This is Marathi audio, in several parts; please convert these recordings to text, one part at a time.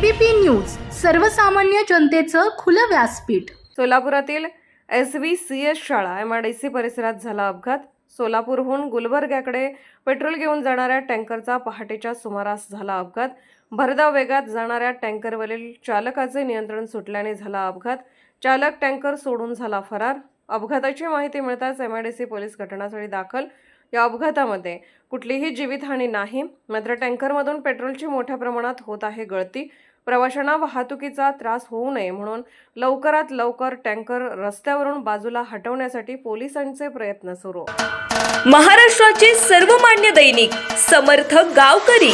एबीपी न्यूज, सर्वसामान्य जनतेचं खुलं व्यासपीठ। सोलापुरातील SVCS शाळा MIDC परिसरात झाला अपघात। सोलापूरहून गुलबर्ग्याकडे पेट्रोल घेऊन जाणाऱ्या टँकरचा पहाटेच्या सुमारास झाला अपघात। भरधाव वेगात जाणाऱ्या टँकरवरील चालकाचे नियंत्रण सुटल्याने झाला अपघात। चालक टँकर सोडून झाला फरार। अपघाताची माहिती मिळताच MIDC पोलीस घटनास्थळी दाखल। या अपघातामध्ये कुठलीही जीवितहानी नाही, मात्र टँकरमधून पेट्रोलची मोठ्या प्रमाणात होत आहे गळती। प्रवाशांना वाहतुकीचा त्रास होऊ नये म्हणून लवकरात लवकर टँकर रस्त्यावरून बाजूला हटवण्यासाठी पोलिसांचे प्रयत्न सुरू। महाराष्ट्राचे सर्वमान्य दैनिक समर्थ गावकरी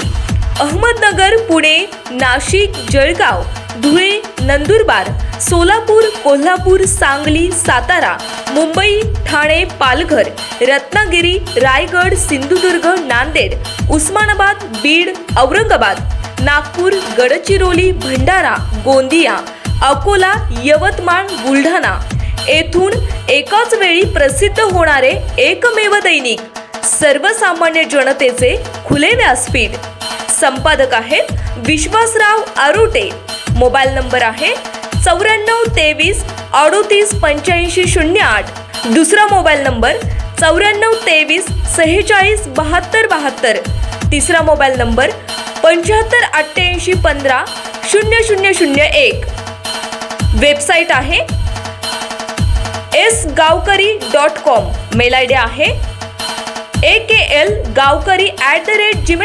अहमदनगर, पुणे, नाशिक, जळगाव, धुळे, नंदुरबार, सोलापूर, कोल्हापूर, सांगली, सातारा, मुंबई, ठाणे, पालघर, रत्नागिरी, रायगड, सिंधुदुर्ग, नांदेड, उस्मानाबाद, बीड, औरंगाबाद, नागपूर, गडचिरोली, भंडारा, गोंदिया, अकोला, यवतमाळ, बुलढाणा येथून एकाच वेळी प्रसिद्ध होणारे एकमेव दैनिक सर्वसामान्य जनतेचे खुले व्यासपीठ। संपादक आहेत विश्वासराव आरोटे। मोबाईल नंबर आहे 9423 38 85 08। दुसरा मोबाईल नंबर 9423 46 72 72। तिसरा मोबाईल नंबर 75 88 15 0001। वेबसाईट आहे sgavkari.com। मेल आयडी आहे aklgavkari@gmail.com।